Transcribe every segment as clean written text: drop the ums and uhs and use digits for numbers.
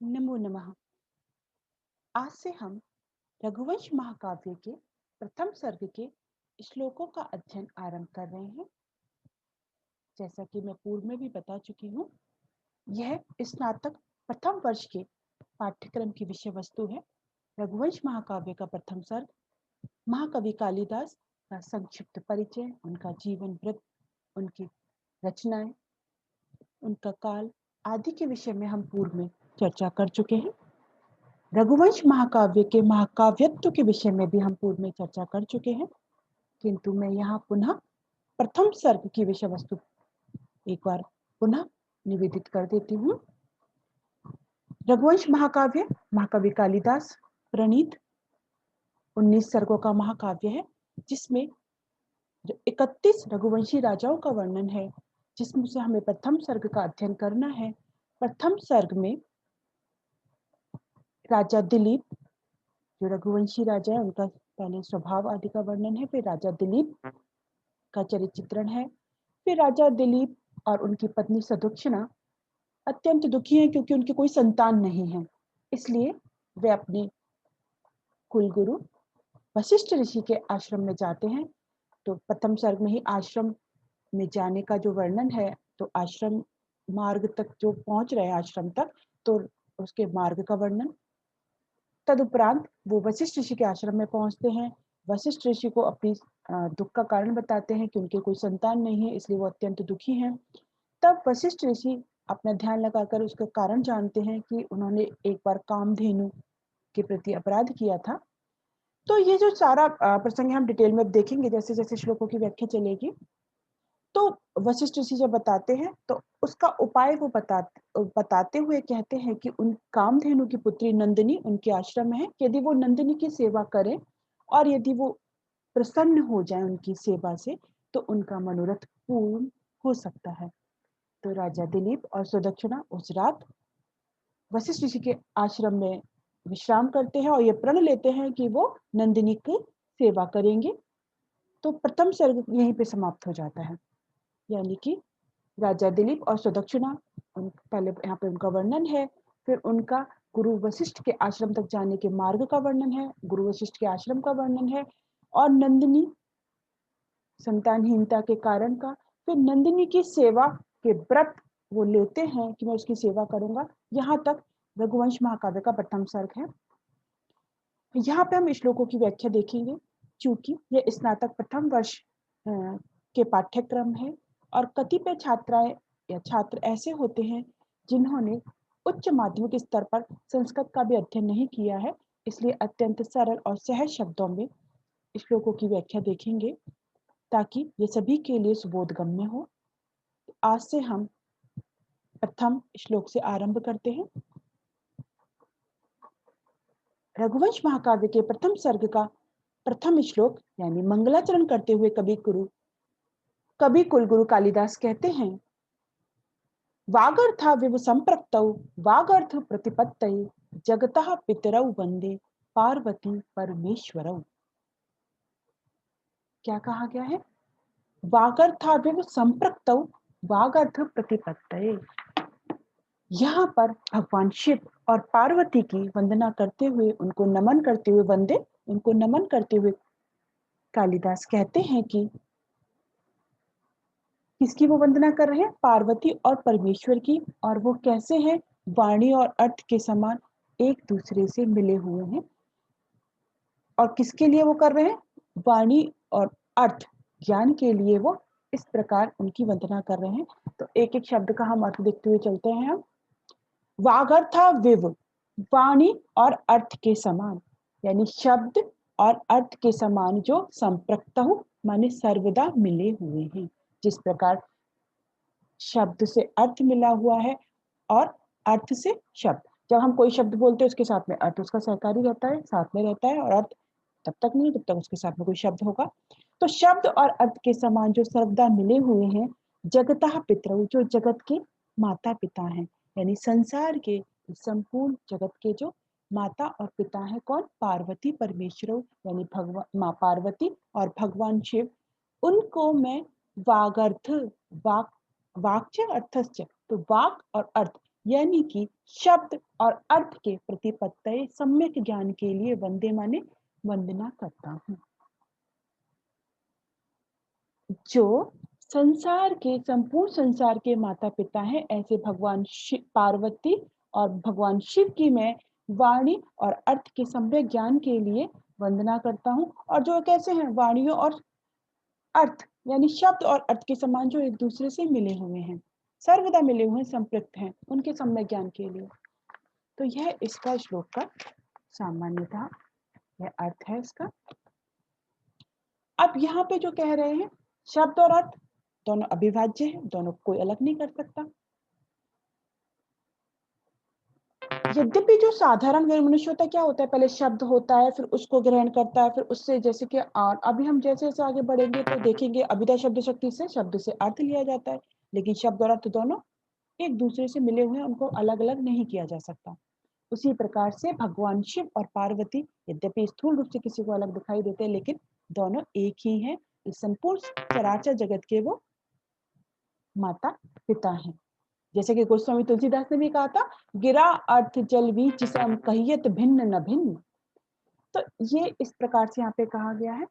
नमो नमः। आज से हम रघुवंश महाकाव्य के प्रथम सर्ग के श्लोकों का अध्ययन आरंभ कर रहे हैं। जैसा कि मैं पूर्व में भी बता चुकी हूँ, यह स्नातक प्रथम वर्ष के पाठ्यक्रम की विषय वस्तु है। रघुवंश महाकाव्य का प्रथम सर्ग महाकवि कालिदास का संक्षिप्त परिचय, उनका जीवन वृत्त, उनकी रचनाएं, उनका काल आदि के विषय में हम पूर्व में चर्चा कर चुके हैं। रघुवंश महाकाव्य के महाकाव्यत्व के विषय में भी हम पूर्व में चर्चा कर चुके हैं, किंतु मैं यहाँ पुनः प्रथम सर्ग की विषय वस्तु एक बार पुनः निवेदित कर देती हूँ। रघुवंश महाकाव्य महाकवि कालिदास प्रणीत 19 सर्गों का महाकाव्य है, जिसमें 31 रघुवंशी राजाओं का वर्णन है, जिसमें से हमें प्रथम सर्ग का अध्ययन करना है। प्रथम सर्ग में राजा दिलीप, जो रघुवंशी राजा है, उनका पहले स्वभाव आदि का वर्णन है, फिर राजा दिलीप का चरित्र चित्रण है। फिर राजा दिलीप और उनकी पत्नी सदुक्षणा अत्यंत दुखी हैं क्योंकि उनके कोई संतान नहीं है, इसलिए वे अपने कुलगुरु वशिष्ठ ऋषि के आश्रम में जाते हैं। तो प्रथम सर्ग में ही आश्रम में जाने का जो वर्णन है, तो आश्रम मार्ग तक जो पहुंच रहे हैं आश्रम तक, तो उसके मार्ग का वर्णन। तदुपरांत वो वशिष्ठ ऋषि के आश्रम में पहुंचते हैं। वशिष्ठ ऋषि को अपनी दुख का कारण बताते हैं कि उनके कोई संतान नहीं है, इसलिए वो अत्यंत दुखी हैं। तब वशिष्ठ ऋषि अपना ध्यान लगाकर उसका कारण जानते हैं कि उन्होंने एक बार कामधेनु के प्रति अपराध किया था। तो ये जो सारा प्रसंग हम डिटेल में देखेंगे जैसे जैसे श्लोकों की व्याख्या चलेगी। तो वशिष्ठ ऋषि जब बताते हैं तो उसका उपाय वो बताते हुए कहते हैं कि उन कामधेनु की पुत्री नंदिनी उनके आश्रम में है, यदि वो नंदिनी की सेवा करें और यदि वो प्रसन्न हो जाए उनकी सेवा से, तो उनका मनोरथ पूर्ण हो सकता है। तो राजा दिलीप और सुदक्षिणा उस रात वशिष्ठ ऋषि के आश्रम में विश्राम करते हैं और ये प्रण लेते हैं कि वो नंदिनी की सेवा करेंगे। तो प्रथम सर्ग यहीं पे समाप्त हो जाता है, यानी कि राजा दिलीप और सुदक्षिणा, पहले यहाँ पे उनका वर्णन है, फिर उनका गुरु वशिष्ठ के आश्रम तक जाने के मार्ग का वर्णन है, गुरु वशिष्ठ के आश्रम का वर्णन है, और नंदिनी संतानहीनता के कारण का, फिर नंदिनी की सेवा के व्रत वो लेते हैं कि मैं उसकी सेवा करूंगा। यहाँ तक रघुवंश महाकाव्य का प्रथम सर्ग है। यहाँ पे हम श्लोकों की व्याख्या देखेंगे, क्योंकि ये स्नातक प्रथम वर्ष के पाठ्यक्रम है और कतिपय छात्राएं या छात्र ऐसे होते हैं जिन्होंने उच्च माध्यमिक स्तर पर संस्कृत का भी अध्ययन नहीं किया है, इसलिए अत्यंत सरल और सहज शब्दों में श्लोकों की व्याख्या देखेंगे ताकि ये सभी के लिए सुबोधगम्य हो। आज से हम प्रथम श्लोक से आरंभ करते हैं। रघुवंश महाकाव्य के प्रथम सर्ग का प्रथम श्लोक यानी मंगलाचरण करते हुए कवि कुलगुरु कालिदास कहते हैं, वागर्था विव संप्रक्तौ वागर्थ प्रतिपत्तये जगतः पितरौ वंदे पार्वती परमेश्वरौ। क्या कहा गया है? वागर्था विव संप्रक्तौ वागर्थ प्रतिपत्तये। यहाँ पर भगवान शिव और पार्वती की वंदना करते हुए, उनको नमन करते हुए, उनको नमन करते हुए कालिदास कहते हैं कि किसकी वो वंदना कर रहे हैं? पार्वती और परमेश्वर की। और वो कैसे हैं? वाणी और अर्थ के समान एक दूसरे से मिले हुए हैं। और किसके लिए वो कर रहे हैं? वाणी और अर्थ ज्ञान के लिए वो इस प्रकार उनकी वंदना कर रहे हैं। तो एक एक शब्द का हम अर्थ देखते हुए चलते हैं। हम वागर्था विव, वाणी और अर्थ के समान, यानी शब्द और अर्थ के समान जो संप्रक्त हो माने सर्वदा मिले हुए हैं। जिस प्रकार शब्द से अर्थ मिला हुआ है और अर्थ से शब्द, जब हम कोई शब्द बोलते हैं उसके साथ में अर्थ उसका सहकारी रहता है, साथ में रहता है, और अर्थ तब तक नहीं जब तक उसके साथ में कोई शब्द होगा। तो शब्द और अर्थ के समान जो सर्वदा मिले हुए हैं, जगतः पितरौ, जो जगत के माता पिता हैं, यानी संसार के संपूर्ण जगत के जो माता और पिता हैं, कौन? पार्वती परमेश्वरों, यानी भगवान माँ पार्वती और भगवान शिव। उनको मैं वागर्थ, वाक वाक्य अर्थस्य, तो वाक और अर्थ यानी कि शब्द और अर्थ के प्रतिपत्तये सम्यक ज्ञान के लिए वंदे माने वंदना करता हूँ। जो संसार के संपूर्ण संसार के माता पिता हैं, ऐसे भगवान पार्वती और भगवान शिव की मैं वाणी और अर्थ के सम्यक ज्ञान के लिए वंदना करता हूँ। और जो कैसे हैं, वाणियों और अर्थ यानी शब्द और अर्थ के समान जो एक दूसरे से मिले हुए हैं, सर्वदा मिले हुए संपृक्त हैं, उनके सम्यक ज्ञान के लिए। तो यह इसका श्लोक का सामान्यतः यह अर्थ है इसका। अब यहाँ पे जो कह रहे हैं, शब्द और अर्थ दोनों अविभाज्य हैं, दोनों कोई अलग नहीं कर सकता। यद्यपि जो साधारण मनुष्य होता है, क्या होता है, पहले शब्द होता है, फिर उसको ग्रहण करता है, फिर उससे जैसे कि अभी हम जैसे जैसे आगे बढ़ेंगे तो देखेंगे अभिधा शब्द शक्ति से शब्द से अर्थ लिया जाता है, लेकिन शब्द और अर्थ दोनों एक दूसरे से मिले हुए हैं, उनको अलग अलग नहीं किया जा सकता। उसी प्रकार से भगवान शिव और पार्वती यद्यपि स्थूल रूप से किसी को अलग दिखाई देते हैं, लेकिन दोनों एक ही हैं। इस संपूर्ण चराचर जगत के वो माता पिता हैं। जैसे कि गोस्वामी तुलसीदास ने भी कहा था, गिरा अर्थ जल बीच सम कहियत भिन्न न भिन्न। तो ये इस प्रकार से यहाँ पे कहा गया है।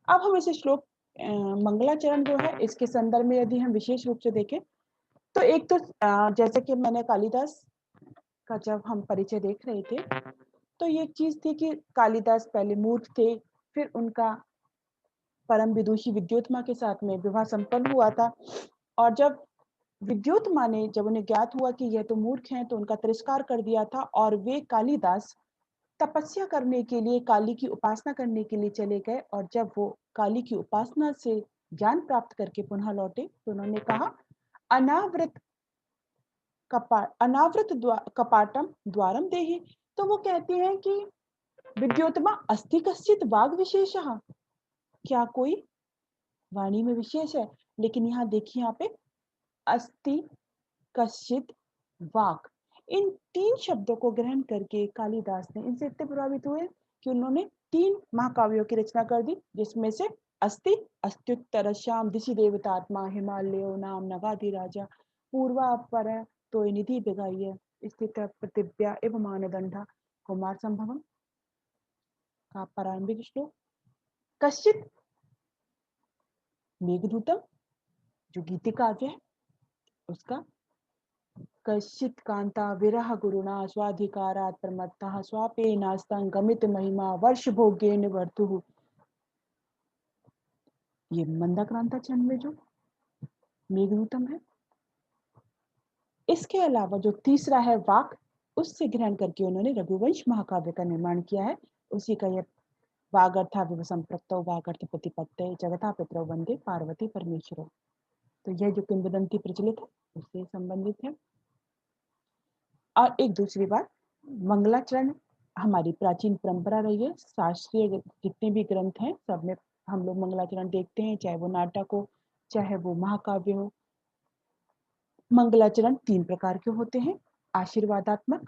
अब हम इसे श्लोक मंगलाचरण जो है, इसके संदर्भ में यदि हम विशेष रूप से देखें तो एक तो जैसे कि मैंने कालिदास का जब हम परिचय देख रहे थे, तो ये एक चीज थी कि कालिदास पहले मूर्ख थे, फिर उनका परम विदुषी विद्योत्मा के साथ में विवाह संपन्न हुआ था। और जब विद्योत्मा ने जब उन्हें ज्ञात हुआ कि यह तो मूर्ख हैं, तो उनका तिरस्कार कर दिया था और वे कालिदास तपस्या करने के लिए, काली की उपासना करने के लिए चले गए। और जब वो काली की उपासना से ज्ञान प्राप्त करके पुनः लौटे, तो उन्होंने कहा, अनावृत कपाटम द्वारम देहि। तो वो कहते हैं कि विद्योत्मा अस्ति कश्चित वाग विशेषः, क्या कोई वाणी में विशेष है। लेकिन यहाँ देखिए, यहाँ पे अस्ति कश्चित वाक, इन 3 शब्दों को ग्रहण करके कालिदास ने इनसे इतने प्रभावित हुए कि उन्होंने 3 महाकाव्यों की रचना कर दी, जिसमें से अस्ति अस्त्युत्तर श्याम दिशि देवतात्मा हिमालयो नाम नगाधि राजा पूर्वा पर तो निधि बिगाइय स्थित प्रतिव्या एवं मानदंडा कुमार संभवम का प्रारंभिक श्लोक। कश्चित मेघदूतम जो गीति काव्य है उसका, कश्चित कांता विरह गुरुणा स्वाधिकारात् प्रमत्तः स्वापेनास्तं गमित महिमा वर्ष भोग्येन वर्तुः, ये मंदाक्रांता चरण में जो मेघदूतम है। इसके अलावा जो तीसरा है वाक, उससे ग्रहण करके उन्होंने रघुवंश महाकाव्य का निर्माण किया है। उसी का यह वागर्था विव संप्रक्तौ वागर्थ प्रतिपत्तये जगता पितरौ वंदे पार्वती परमेश्वरौ। तो यह जो किंवदंती प्रचलित है उससे संबंधित है। और एक दूसरी बात, मंगलाचरण हमारी प्राचीन परंपरा रही है। शास्त्रीय जितने भी ग्रंथ हैं सब में हम लोग मंगलाचरण देखते हैं, चाहे वो नाटक हो, चाहे वो महाकाव्य हो। मंगलाचरण 3 प्रकार के होते हैं, आशीर्वादात्मक,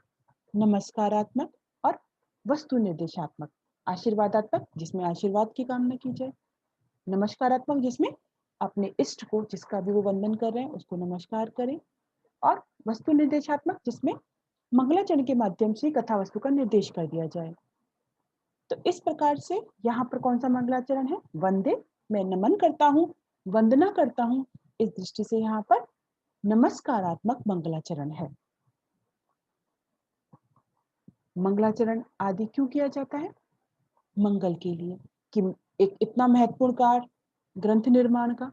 नमस्कारात्मक और वस्तु निर्देशात्मक। आशीर्वादात्मक जिसमें आशीर्वाद की कामना की जाए, नमस्कारात्मक जिसमें अपने इष्ट को, जिसका भी वो वंदन कर रहे हैं, उसको नमस्कार करें, और वस्तु निर्देशात्मक जिसमें मंगलाचरण के माध्यम से कथा वस्तु का निर्देश कर दिया जाए। तो इस प्रकार से यहाँ पर कौन सा मंगलाचरण है, वंदे, मैं नमन करता हूँ, वंदना करता हूँ, इस दृष्टि से यहाँ पर नमस्कारात्मक मंगलाचरण है। मंगलाचरण आदि क्यों किया जाता है, मंगल के लिए, कि एक इतना महत्वपूर्ण कार्य ग्रंथ निर्माण का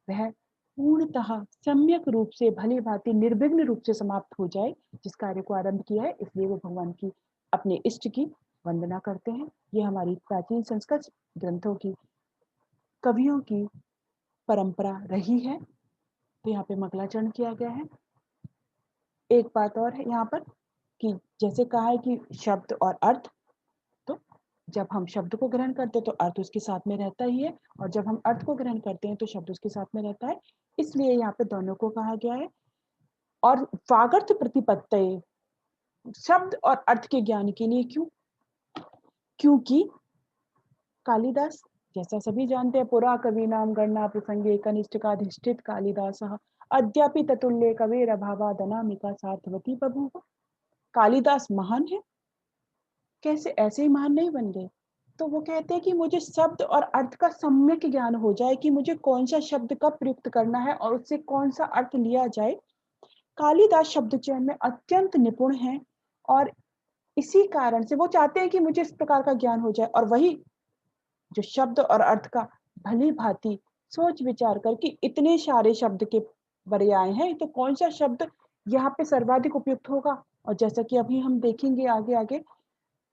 वह पूर्णतः सम्यक रूप से भली भांति निर्विघ्न रूप से समाप्त हो जाए, जिस कार्य को आरंभ किया है, इसलिए वो भगवान की अपने इष्ट की वंदना करते हैं। ये हमारी प्राचीन संस्कृत ग्रंथों की, कवियों की परंपरा रही है। तो यहाँ पे मंगलाचरण किया गया है। एक बात और है यहाँ पर कि जैसे कहा है कि शब्द और अर्थ, तो जब हम शब्द को ग्रहण करते हैं तो अर्थ उसके साथ में रहता ही है, और जब हम अर्थ को ग्रहण करते हैं तो शब्द उसके साथ में रहता है। इसलिए यहाँ पे दोनों को कहा गया है। और वागर्थ प्रतिपत्तये, शब्द और अर्थ के ज्ञान के लिए क्यों, क्योंकि कालिदास, जैसा सभी जानते हैं, पुरा कवि नाम गणना प्रसंगे कनिष्ठ का अधिष्ठित कालिदास अद्यापि ततुल्य कवेर अभावाद अनामिका सार्थवती बभूव। कालिदास महान है, कैसे ऐसे ही महान नहीं बन गए। तो वो कहते हैं कि मुझे शब्द और अर्थ का सम्यक ज्ञान हो जाए कि मुझे कौन सा शब्द कब प्रयुक्त करना है और उससे कौन सा अर्थ लिया जाए। कालिदास शब्द चयन में अत्यंत निपुण हैं और इसी कारण से वो चाहते हैं कि मुझे इस प्रकार का ज्ञान हो जाए, और वही जो शब्द और अर्थ का भली भांति सोच विचार करके इतने सारे शब्द के पर्याय हैं, तो कौन सा शब्द यहाँ पे सर्वाधिक उपयुक्त होगा। और जैसा कि अभी हम देखेंगे आगे आगे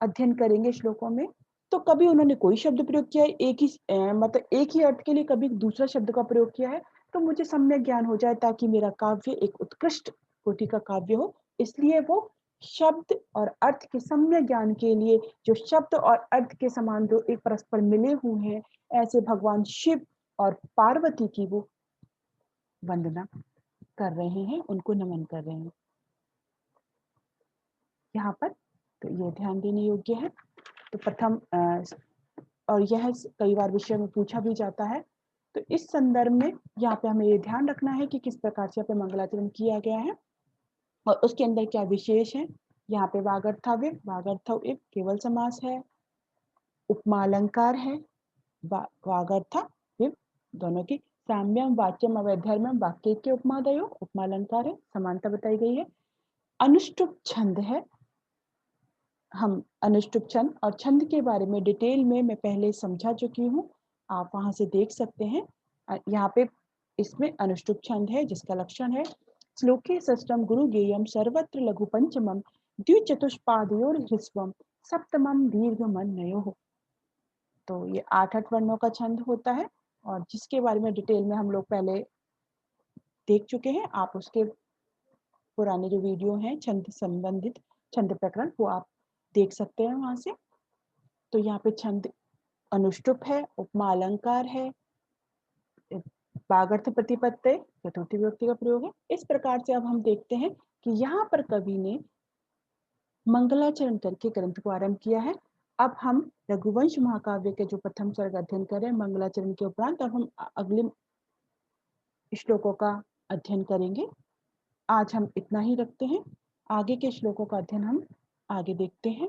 अध्ययन करेंगे श्लोकों में, तो कभी उन्होंने कोई शब्द प्रयोग किया है एक ही मतलब एक ही अर्थ के लिए, कभी दूसरा शब्द का प्रयोग किया है। तो मुझे सम्यक ज्ञान हो जाए ताकि मेरा काव्य एक उत्कृष्ट कोटि का काव्य हो। इसलिए वो शब्द और अर्थ के सम्यक ज्ञान के लिए जो शब्द और अर्थ के समान जो एक परस्पर मिले हुए हैं, ऐसे भगवान शिव और पार्वती की वो वंदना कर रहे हैं, उनको नमन कर रहे हैं यहाँ पर। तो ये ध्यान देने योग्य है। तो प्रथम और यह कई बार विषय में पूछा भी जाता है। तो इस संदर्भ में यहाँ पे हमें ये ध्यान रखना है कि किस प्रकार से यहाँ पे मंगलाचरण किया गया है और उसके अंदर क्या विशेष है। यहाँ पे वागर्थाविव वागर्थाविव केवल समास है, उपमा अलंकार है, वागर्था विव दोनों की, साम्यम वाच्यम अवैधर्म्यम वाक्य के उपमादयो उपमा अलंकार है, समानता बताई गई है। अनुष्टुप छंद है। हम अनुष्टुप छंद और छंद के बारे में डिटेल में मैं पहले समझा चुकी हूँ, आप वहां से देख सकते हैं। यहाँ पे इसमें अनुष्टुप छंद है जिसका लक्षण है श्लोके षष्ठम गुरु गेयम सर्वत्र लघु पंचमम द्विचतुष्पादयोर ह्रस्वम सप्तमम दीर्घ मन नयो। तो ये 8 वर्णों का छंद होता है और जिसके बारे में डिटेल में हम लोग पहले देख चुके हैं। आप उसके पुराने जो वीडियो हैं छंद संबंधित छंद प्रकरण वो आप देख सकते हैं वहां से। तो यहाँ पे छंद अनुष्टुप है, उपमा अलंकार है, वागर्थ प्रतिपत्ति चतुर्थी विभक्ति का प्रयोग है। इस प्रकार से अब हम देखते हैं कि यहाँ पर कवि ने मंगलाचरण करके ग्रंथ को आरंभ किया है। अब हम रघुवंश महाकाव्य के जो प्रथम सर्ग अध्ययन करें मंगलाचरण के उपरांत, अब हम अगले श्लोकों का अध्ययन करेंगे। आज हम इतना ही रखते हैं, आगे के श्लोकों का अध्ययन हम आगे देखते हैं।